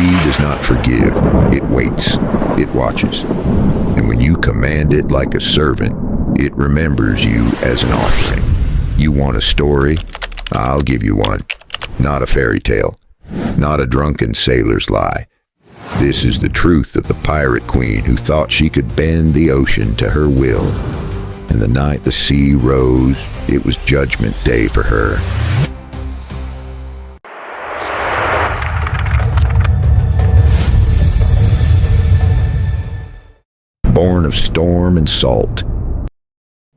sea does not forgive. It waits. It watches. And when you command it like a servant, it remembers you as an offering. You want a story? I'll give you one. Not a fairy tale. Not a drunken sailor's lie. This is the truth of the pirate queen who thought she could bend the ocean to her will. And the night the sea rose, it was judgment day for her. Born of storm and salt.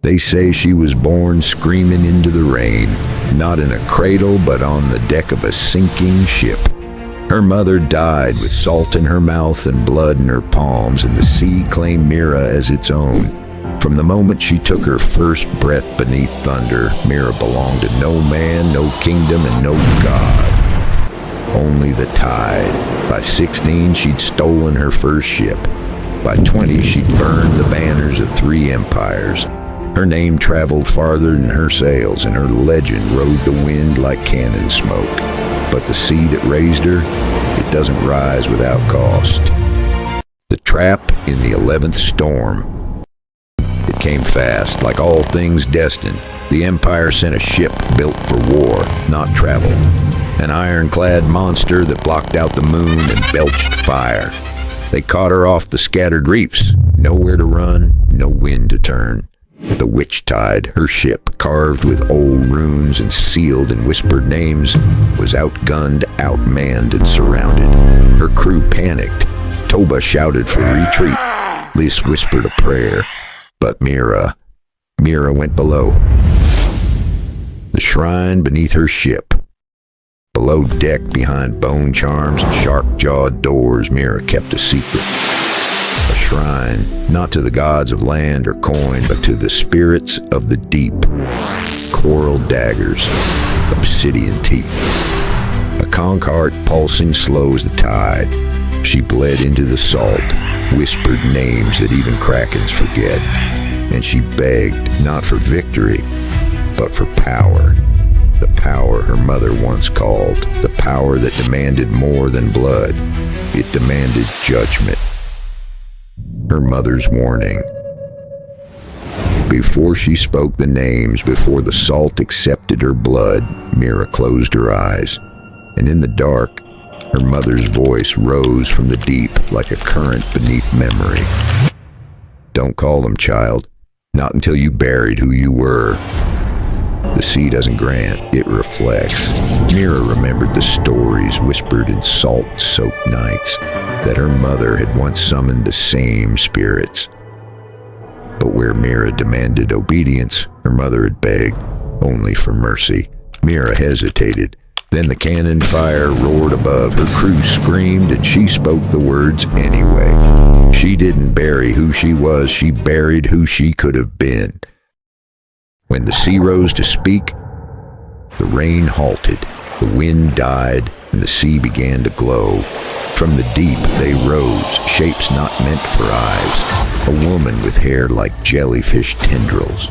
They say she was born screaming into the rain, not in a cradle but on the deck of a sinking ship. Her mother died with salt in her mouth and blood in her palms, and the sea claimed Mira as its own. From the moment she took her first breath beneath thunder, Mira belonged to no man, no kingdom, and no god. Only the tide. By 16, she'd stolen her first ship. By 20, she'd burned the banners of 3 empires. Her name traveled farther than her sails, and her legend rode the wind like cannon smoke. But the sea that raised her, it doesn't rise without cost. The trap in the 11th storm. It came fast, like all things destined. The Empire sent a ship built for war, not travel. An ironclad monster that blocked out the moon and belched fire. They caught her off the scattered reefs. Nowhere to run, no wind to turn. The witch tide, her ship, carved with old runes and sealed in whispered names, was outgunned, outmanned, and surrounded. Her crew panicked. Toba shouted for retreat. Lys whispered a prayer. But Mira went below. The shrine beneath her ship. Below deck, behind bone charms and shark-jawed doors, Mira kept a secret. A shrine, not to the gods of land or coin, but to the spirits of the deep. Coral daggers, obsidian teeth. A conch heart pulsing slow as the tide. She bled into the salt, whispered names that even krakens forget. And she begged, not for victory, but for power. The power her mother once called, the power that demanded more than blood. It demanded judgment. Her mother's warning. Before she spoke the names, before the salt accepted her blood, Mira closed her eyes. And in the dark, her mother's voice rose from the deep like a current beneath memory. Don't call them, child. Not until you buried who you were. The sea doesn't grant, it reflects. Mira remembered the stories whispered in salt-soaked nights, that her mother had once summoned the same spirits. But where Mira demanded obedience, her mother had begged only for mercy. Mira hesitated. Then the cannon fire roared above. Her crew screamed, and she spoke the words anyway. She didn't bury who she was, she buried who she could have been. When the sea rose to speak, the rain halted, the wind died, and the sea began to glow. From the deep they rose, shapes not meant for eyes. A woman with hair like jellyfish tendrils.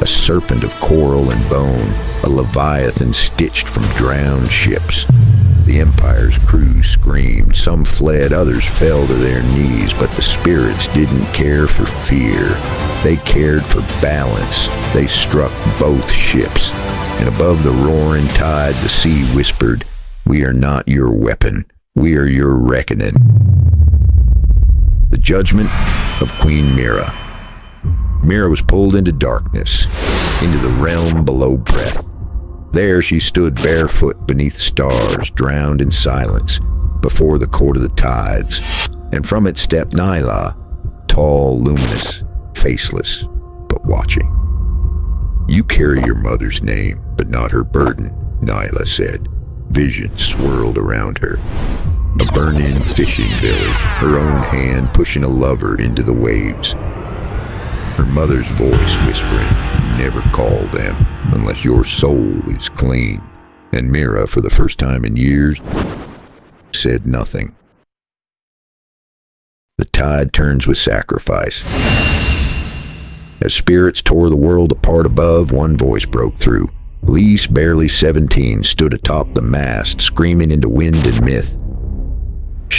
A serpent of coral and bone, a leviathan stitched from drowned ships. The Empire's crew screamed. Some fled, others fell to their knees, but the spirits didn't care for fear. They cared for balance. They struck both ships. And above the roaring tide, the sea whispered, "We are not your weapon. We are your reckoning." The judgment of Queen Mira. Mira was pulled into darkness, into the realm below breath. There she stood barefoot beneath stars, drowned in silence, before the court of the tides. And from it stepped Nyla, tall, luminous, faceless, but watching. "You carry your mother's name, but not her burden," Nyla said. Vision swirled around her. A burn-in fishing village, her own hand pushing a lover into the waves. Her mother's voice whispering, "Never call them unless your soul is clean." And Mira, for the first time in years, said nothing. The tide turns with sacrifice. As spirits tore the world apart above, one voice broke through. Lys, barely 17, stood atop the mast, screaming into wind and myth.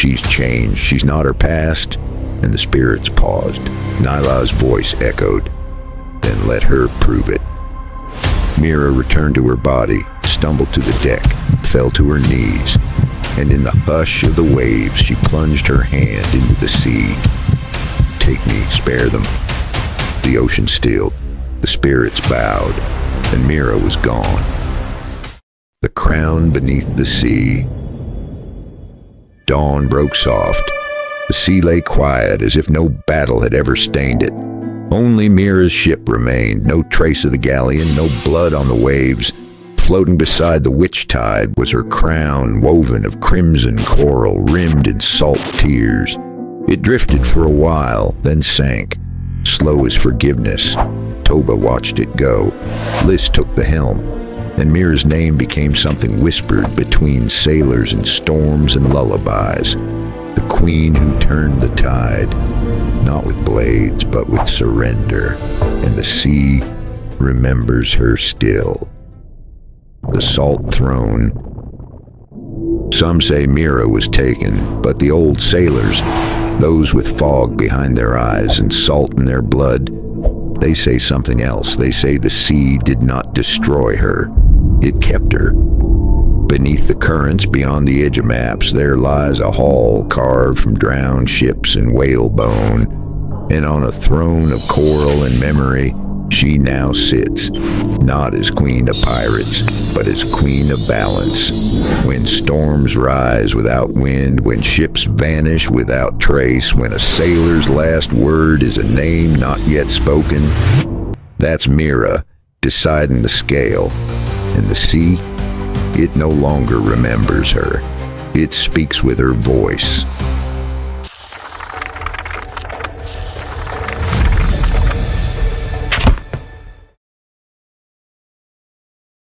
she's changed. She's not her past. And the spirits paused. Nyla's voice echoed. Then let her prove it. Mira returned to her body, stumbled to the deck, fell to her knees, and in the hush of the waves, she plunged her hand into the sea. Take me, spare them. The ocean stilled, the spirits bowed, and Mira was gone. The crown beneath the sea. Dawn broke soft. The sea lay quiet as if no battle had ever stained it. Only Mira's ship remained, no trace of the galleon, no blood on the waves. Floating beside the witch tide was her crown, woven of crimson coral, rimmed in salt tears. It drifted for a while, then sank, slow as forgiveness. Toba watched it go. Liz took the helm, and Mira's name became something whispered between sailors and storms and lullabies. The queen who turned the tide, not with blades, but with surrender, and the sea remembers her still. The Salt Throne. Some say Mira was taken, but the old sailors, those with fog behind their eyes and salt in their blood, they say something else. They say the sea did not destroy her. It kept her. Beneath the currents, beyond the edge of maps, there lies a hall carved from drowned ships and whalebone. And on a throne of coral and memory, she now sits, not as queen of pirates, but as queen of balance. When storms rise without wind, when ships vanish without trace, when a sailor's last word is a name not yet spoken, that's Mira deciding the scale. And the sea, it no longer remembers her. It speaks with her voice.